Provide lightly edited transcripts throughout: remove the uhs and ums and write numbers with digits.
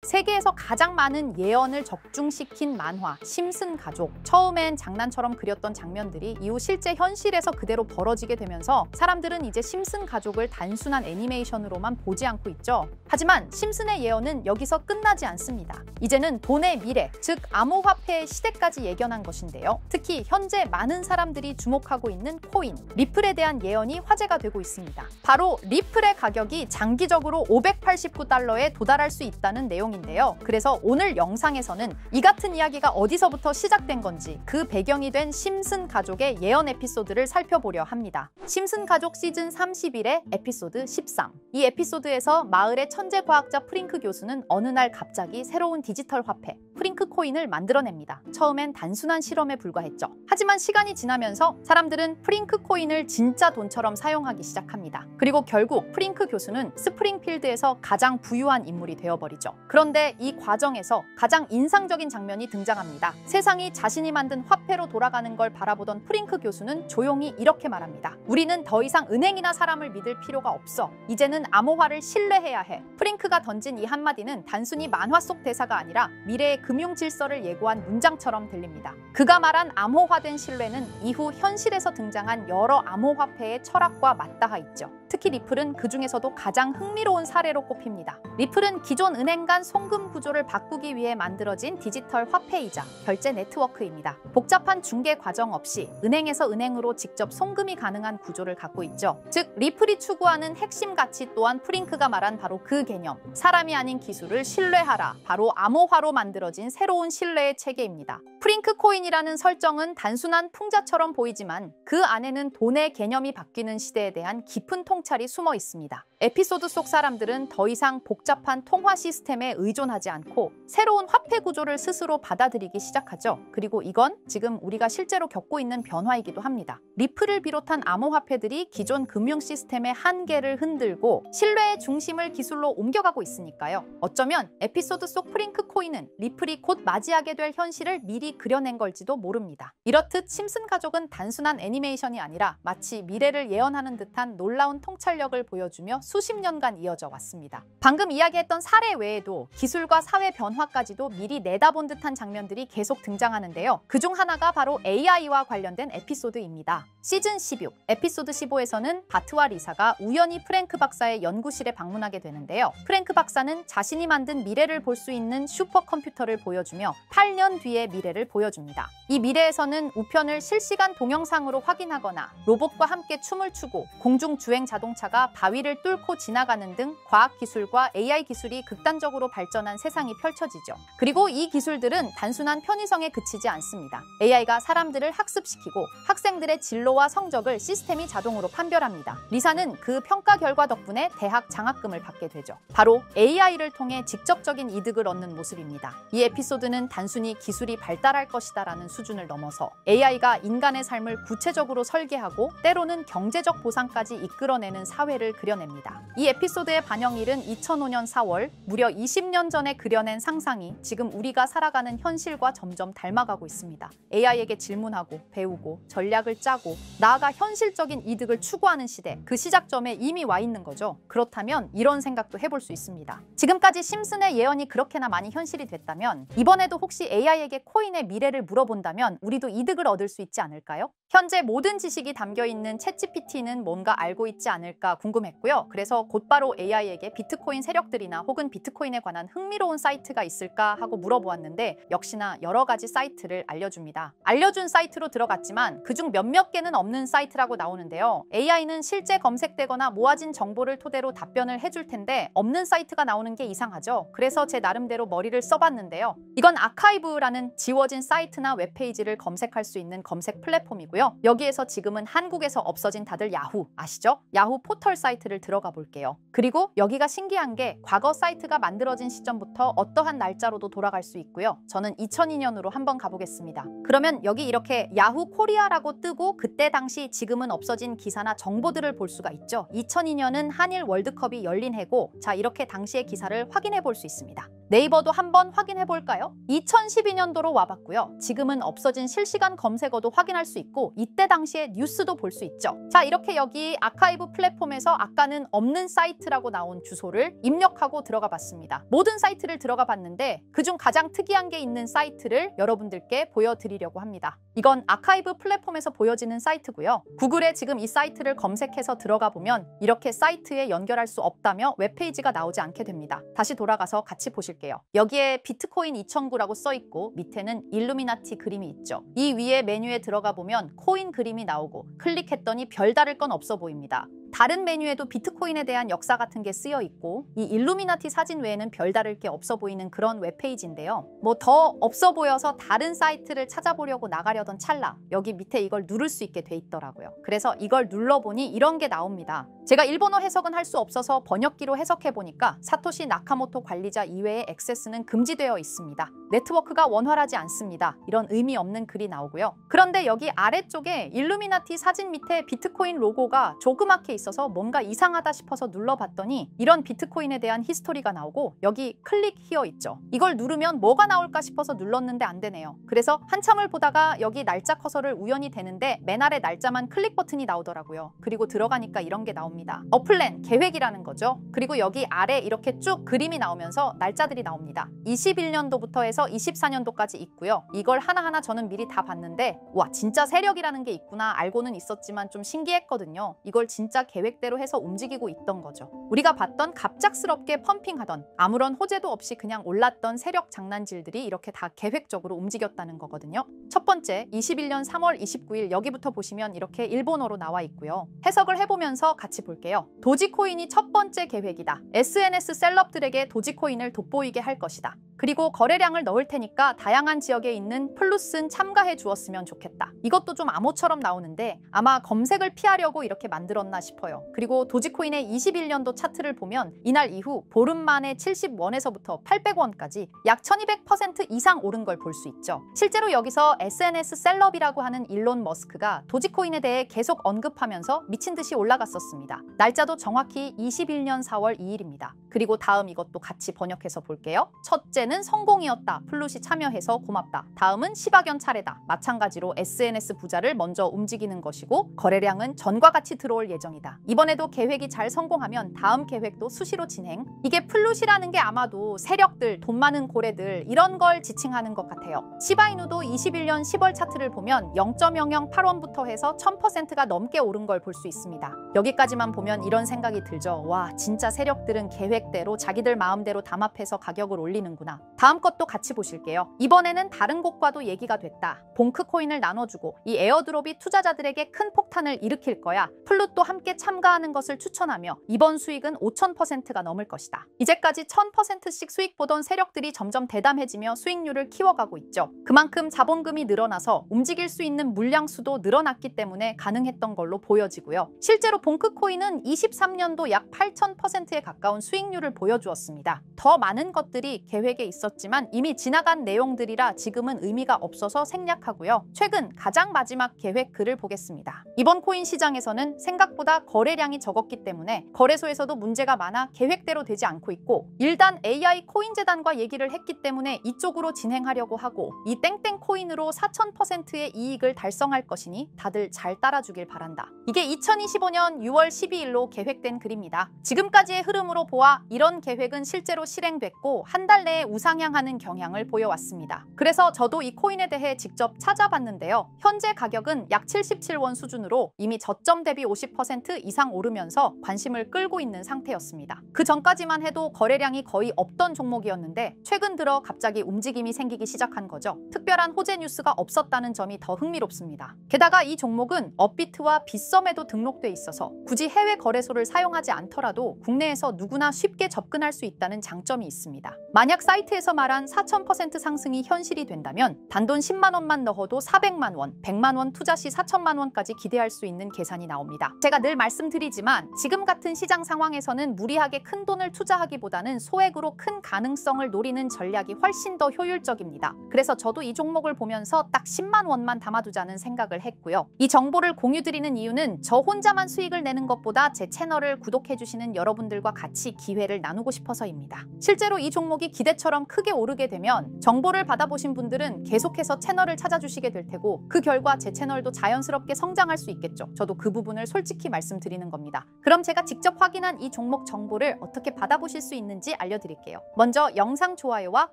세계에서 가장 많은 예언을 적중시킨 만화 심슨 가족. 처음엔 장난처럼 그렸던 장면들이 이후 실제 현실에서 그대로 벌어지게 되면서 사람들은 이제 심슨 가족을 단순한 애니메이션으로만 보지 않고 있죠. 하지만 심슨의 예언은 여기서 끝나지 않습니다. 이제는 돈의 미래, 즉 암호화폐의 시대까지 예견한 것인데요. 특히 현재 많은 사람들이 주목하고 있는 코인, 리플에 대한 예언이 화제가 되고 있습니다. 바로 리플의 가격이 장기적으로 589달러에 도달할 수 있다는 내용인데요. 그래서 오늘 영상에서는 이 같은 이야기가 어디서부터 시작된 건지, 그 배경이 된 심슨 가족의 예언 에피소드를 살펴보려 합니다. 심슨 가족 시즌 31의 에피소드 13. 이 에피소드에서 마을의 천재 과학자 프링크 교수는 어느 날 갑자기 새로운 디지털 화폐, 프링크 코인을 만들어냅니다. 처음엔 단순한 실험에 불과했죠. 하지만 시간이 지나면서 사람들은 프링크 코인을 진짜 돈처럼 사용하기 시작합니다. 그리고 결국 프링크 교수는 스프링필드에서 가장 부유한 인물이 되어버리죠. 그런데 이 과정에서 가장 인상적인 장면이 등장합니다. 세상이 자신이 만든 화폐로 돌아가는 걸 바라보던 프링크 교수는 조용히 이렇게 말합니다. 우리는 더 이상 은행이나 사람을 믿을 필요가 없어. 이제는 암호화를 신뢰해야 해. 프링크가 던진 이 한마디는 단순히 만화 속 대사가 아니라 미래의 금융 질서를 예고한 문장처럼 들립니다. 그가 말한 암호화된 신뢰는 이후 현실에서 등장한 여러 암호화폐의 철학과 맞닿아 있죠. 특히 리플은 그 중에서도 가장 흥미로운 사례로 꼽힙니다. 리플은 기존 은행 간 송금 구조를 바꾸기 위해 만들어진 디지털 화폐이자 결제 네트워크입니다. 복잡한 중개 과정 없이 은행에서 은행으로 직접 송금이 가능한 구조를 갖고 있죠. 즉 리플이 추구하는 핵심 가치 또한 프링크가 말한 바로 그 개념, 사람이 아닌 기술을 신뢰하라, 바로 암호화로 만들어진 새로운 신뢰의 체계입니다. 프링크 코인이라는 설정은 단순한 풍자처럼 보이지만 그 안에는 돈의 개념이 바뀌는 시대에 대한 깊은 통찰이 숨어 있습니다. 에피소드 속 사람들은 더 이상 복잡한 통화 시스템에 의존하지 않고 새로운 화폐 구조를 스스로 받아들이기 시작하죠. 그리고 이건 지금 우리가 실제로 겪고 있는 변화이기도 합니다. 리플을 비롯한 암호화폐들이 기존 금융 시스템의 한계를 흔들고 신뢰의 중심을 기술로 옮겨가고 있으니까요. 어쩌면 에피소드 속 프링크 코인은 리플이 곧 맞이하게 될 현실을 미리 그려낸 걸지도 모릅니다. 이렇듯 심슨 가족은 단순한 애니메이션이 아니라 마치 미래를 예언하는 듯한 놀라운 통찰력을 보여주며 수십 년간 이어져 왔습니다. 방금 이야기했던 사례 외에도 기술과 사회 변화까지도 미리 내다본 듯한 장면들이 계속 등장하는데요. 그중 하나가 바로 AI와 관련된 에피소드입니다. 시즌 16, 에피소드 15에서는 바트와 리사가 우연히 프랭크 박사의 연구실에 방문하게 되는데요. 프랭크 박사는 자신이 만든 미래를 볼 수 있는 슈퍼컴퓨터를 보여주며 8년 뒤의 미래를 보여줍니다. 이 미래에서는 우편을 실시간 동영상으로 확인하거나 로봇과 함께 춤을 추고 공중주행 자동차가 바위를 뚫고 지나가는 등 과학기술과 AI 기술이 극단적으로 발전한 세상이 펼쳐지죠. 그리고 이 기술들은 단순한 편의성에 그치지 않습니다. AI가 사람들을 학습시키고 학생들의 진로와 성적을 시스템이 자동으로 판별합니다. 리사는 그 평가 결과 덕분에 대학 장학금을 받게 되죠. 바로 AI를 통해 직접적인 이득을 얻는 모습입니다. 이 에피소드는 단순히 기술이 발달할 것이다라는 수준을 넘어서 AI가 인간의 삶을 구체적으로 설계하고 때로는 경제적 보상까지 이끌어내는 사회를 그려냅니다. 이 에피소드의 반영일은 2005년 4월, 무려 20년 전에 그려낸 상상이 지금 우리가 살아가는 현실과 점점 닮아가고 있습니다. AI에게 질문하고 배우고 전략을 짜고 나아가 현실적인 이득을 추구하는 시대, 그 시작점에 이미 와 있는 거죠. 그렇다면 이런 생각도 해볼 수 있습니다. 지금까지 심슨의 예언이 그렇게나 많이 현실이 됐다면 이번에도 혹시 AI에게 코인의 미래를 물어본다면 우리도 이득을 얻을 수 있지 않을까요? 현재 모든 지식이 담겨있는 챗GPT는 뭔가 알고 있지 않을까 궁금했고요. 그래서 곧바로 AI에게 비트코인 세력들이나 혹은 비트코인에 관한 흥미로운 사이트가 있을까 하고 물어보았는데 역시나 여러 가지 사이트를 알려줍니다. 알려준 사이트로 들어갔지만 그중 몇몇 개는 없는 사이트라고 나오는데요. AI는 실제 검색되거나 모아진 정보를 토대로 답변을 해줄 텐데 없는 사이트가 나오는 게 이상하죠. 그래서 제 나름대로 머리를 써봤는데요. 이건 아카이브라는 지워진 사이트나 웹페이지를 검색할 수 있는 검색 플랫폼이고요. 여기에서 지금은 한국에서 없어진 다들 야후 아시죠? 야후 포털 사이트를 들어가 볼게요. 그리고 여기가 신기한 게 과거 사이트가 만들어진 시점부터 어떠한 날짜로도 돌아갈 수 있고요. 저는 2002년으로 한번 가보겠습니다. 그러면 여기 이렇게 야후 코리아라고 뜨고 그때 당시 지금은 없어진 기사나 정보들을 볼 수가 있죠. 2002년은 한일 월드컵이 열린 해고 자 이렇게 당시의 기사를 확인해 볼 수 있습니다. 네이버도 한번 확인해 볼까요? 2012년도로 와봤고요. 지금은 없어진 실시간 검색어도 확인할 수 있고 이때 당시의 뉴스도 볼 수 있죠. 자, 이렇게 여기 아카이브 플랫폼에서 아까는 없는 사이트라고 나온 주소를 입력하고 들어가 봤습니다. 모든 사이트를 들어가 봤는데 그중 가장 특이한 게 있는 사이트를 여러분들께 보여드리려고 합니다. 이건 아카이브 플랫폼에서 보여지는 사이트고요. 구글에 지금 이 사이트를 검색해서 들어가 보면 이렇게 사이트에 연결할 수 없다며 웹페이지가 나오지 않게 됩니다. 다시 돌아가서 같이 보실게요. 여기에 비트코인 2009라고 써 있고 밑에는 일루미나티 그림이 있죠. 이 위에 메뉴에 들어가 보면 코인 그림이 나오고 클릭했더니 별다를 건 없어 보입니다. 다른 메뉴에도 비트코인에 대한 역사 같은 게 쓰여 있고 이 일루미나티 사진 외에는 별다를 게 없어 보이는 그런 웹페이지인데요. 뭐 더 없어 보여서 다른 사이트를 찾아보려고 나가려던 찰나 여기 밑에 이걸 누를 수 있게 돼 있더라고요. 그래서 이걸 눌러보니 이런 게 나옵니다. 제가 일본어 해석은 할 수 없어서 번역기로 해석해 보니까 사토시 나카모토 관리자 이외의 액세스는 금지되어 있습니다. 네트워크가 원활하지 않습니다. 이런 의미 없는 글이 나오고요. 그런데 여기 아래쪽에 일루미나티 사진 밑에 비트코인 로고가 조그맣게 있어서 뭔가 이상하다 싶어서 눌러봤더니 이런 비트코인에 대한 히스토리가 나오고 여기 클릭 히어 있죠. 이걸 누르면 뭐가 나올까 싶어서 눌렀는데 안 되네요. 그래서 한참을 보다가 여기 날짜 커서를 우연히 대는데 맨 아래 날짜만 클릭 버튼이 나오더라고요. 그리고 들어가니까 이런 게 나옵니다. 어플랜, 계획이라는 거죠. 그리고 여기 아래 이렇게 쭉 그림이 나오면서 날짜들이 나옵니다. 21년도부터 해서 24년도까지 있고요. 이걸 하나하나 저는 미리 다 봤는데 와 진짜 세력이라는 게 있구나 알고는 있었지만 좀 신기했거든요. 이걸 진짜 계획대로 해서 움직이고 있던 거죠. 우리가 봤던 갑작스럽게 펌핑하던 아무런 호재도 없이 그냥 올랐던 세력 장난질들이 이렇게 다 계획적으로 움직였다는 거거든요. 첫 번째 21년 3월 29일 여기부터 보시면 이렇게 일본어로 나와 있고요. 해석을 해보면서 같이 볼게요. 도지코인이 첫 번째 계획이다. SNS 셀럽들에게 도지코인을 돋보이게 할 것이다. 그리고 거래량을 넣을 테니까 다양한 지역에 있는 플루스는 참가해 주었으면 좋겠다. 이것도 좀 암호처럼 나오는데 아마 검색을 피하려고 이렇게 만들었나 싶어요. 그리고 도지코인의 21년도 차트를 보면 이날 이후 보름 만에 70원에서부터 800원까지 약 1200% 이상 오른 걸 볼 수 있죠. 실제로 여기서 SNS 셀럽이라고 하는 일론 머스크가 도지코인에 대해 계속 언급하면서 미친 듯이 올라갔었습니다. 날짜도 정확히 21년 4월 2일입니다. 그리고 다음 이것도 같이 번역해서 볼게요. 첫째는 성공이었다. 플룻이 참여해서 고맙다. 다음은 시바견 차례다. 마찬가지로 SNS 부자를 먼저 움직이는 것이고 거래량은 전과 같이 들어올 예정이다. 이번에도 계획이 잘 성공하면 다음 계획도 수시로 진행. 이게 플룻이라는 게 아마도 세력들, 돈 많은 고래들 이런 걸 지칭하는 것 같아요. 시바이누도 21년 10월 차트를 보면 0.008원부터 해서 1000%가 넘게 오른 걸 볼 수 있습니다. 여기까지만 보면 이런 생각이 들죠. 와 진짜 세력들은 계획대로 자기들 마음대로 담합해서 가격을 올리는구나. 다음 것도 같이 보실게요. 이번에는 다른 곳과도 얘기가 됐다. 봉크 코인을 나눠주고 이 에어드롭이 투자자들에게 큰 폭탄을 일으킬 거야. 플룻도 함께 참가하는 것을 추천하며 이번 수익은 5000%가 넘을 것이다. 이제까지 1000%씩 수익 보던 세력들이 점점 대담해지며 수익률을 키워가고 있죠. 그만큼 자본금이 늘어나서 움직일 수 있는 물량수도 늘어났기 때문에 가능했던 걸로 보여지고요. 실제로 봉크 코인은 23년도 약 8000%에 가까운 수익률을 보여주었습니다. 더 많은 것들이 계획에 있었지만 이미 지나간 내용들이라 지금은 의미가 없어서 생략하고요. 최근 가장 마지막 계획 글을 보겠습니다. 이번 코인 시장에서는 생각보다 거래량이 적었기 때문에 거래소에서도 문제가 많아 계획대로 되지 않고 있고 일단 AI 코인 재단과 얘기를 했기 때문에 이쪽으로 진행하려고 하고 이 땡땡 코인으로 4000%의 이익을 달성할 것이니 다들 잘 따라주길 바란다. 이게 2025년 6월 12일로 계획된 글입니다. 지금까지의 흐름으로 보아 이런 계획은 실제로 실행됐고 한 달 내에 우상향하는 경향을 보여왔습니다. 그래서 저도 이 코인에 대해 직접 찾아봤는데요. 현재 가격은 약 77원 수준으로 이미 저점 대비 50% 이상 오르면서 관심을 끌고 있는 상태였습니다. 그 전까지만 해도 거래량이 거의 없던 종목이었는데 최근 들어 갑자기 움직임이 생기기 시작한 거죠. 특별한 호재 뉴스가 없었다는 점이 더 흥미롭습니다. 게다가 이 종목은 업비트와 빗썸에도 등록돼 있어서 굳이 해외 거래소를 사용하지 않더라도 국내에서 누구나 쉽게 접근할 수 있다는 장점이 있습니다. 만약 사이트에서 말한 4000% 상승이 현실이 된다면 단돈 10만 원만 넣어도 400만 원, 100만 원 투자 시 4천만 원까지 기대할 수 있는 계산이 나옵니다. 제가 늘 말씀드리지만 지금 같은 시장 상황에서는 무리하게 큰 돈을 투자하기보다는 소액으로 큰 가능성을 노리는 전략이 훨씬 더 효율적입니다. 그래서 저도 이 종목을 보면서 딱 10만 원만 담아두자는 생각을 했고요. 이 정보를 공유드리는 이유는 저 혼자만 수익을 내는 것보다 제 채널을 구독해주시는 여러분들과 같이 기회를 나누고 싶어서입니다. 실제로 이 종목이 기대처럼 크게 오르게 되면 정보를 받아보신 분들은 계속해서 채널을 찾아주시게 될 테고 그 결과 제 채널도 자연스럽게 성장할 수 있겠죠. 저도 그 부분을 솔직히 말씀드리는 겁니다. 그럼 제가 직접 확인한 이 종목 정보를 어떻게 받아보실 수 있는지 알려드릴게요. 먼저 영상 좋아요와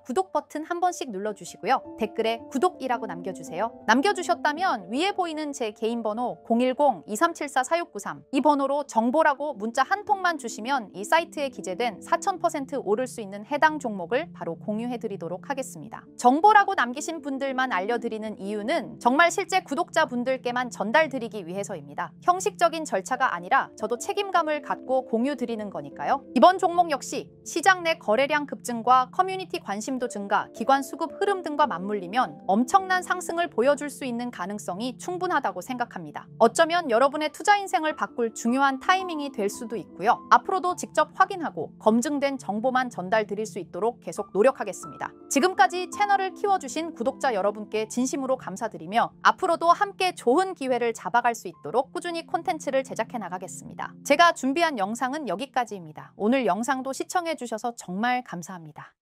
구독 버튼 한 번씩 눌러주시고요. 댓글에 구독이라고 남겨주세요. 남겨주셨다면 위에 보이는 제 개인 번호 010-2374-4693 이 번호로 정보라고 문자 한 통만 주시면 이 사이트에 기재된 4000% 오를 수 있는 해당 종목을 바로 공유해드리도록 하겠습니다. 정보라고 남기신 분들만 알려드리는 이유는 정말 실제 구독자분들께만 전달드리기 위해서입니다. 형식적인 절차가 아니라 저도 책임감을 갖고 공유드리는 거니까요. 이번 종목 역시 시장 내 거래량 급증과 커뮤니티 관심도 증가, 기관 수급 흐름 등과 맞물리면 엄청난 상승을 보여줄 수 있는 가능성이 충분하다고 생각합니다. 어쩌면 여러분의 투자 인생을 바꿀 중요한 타이밍이 될 수도 있고요. 앞으로도 직접 확인하고 검증된 정보만 전달드릴 수 있도록 계속 노력하겠습니다. 지금까지 채널을 키워주신 구독자 여러분께 진심으로 감사드리며 앞으로도 함께 좋은 기회를 잡아갈 수 있도록 꾸준히 콘텐츠를 제작해 나가겠습니다. 제가 준비한 영상은 여기까지입니다. 오늘 영상도 시청해 주셔서 정말 감사합니다.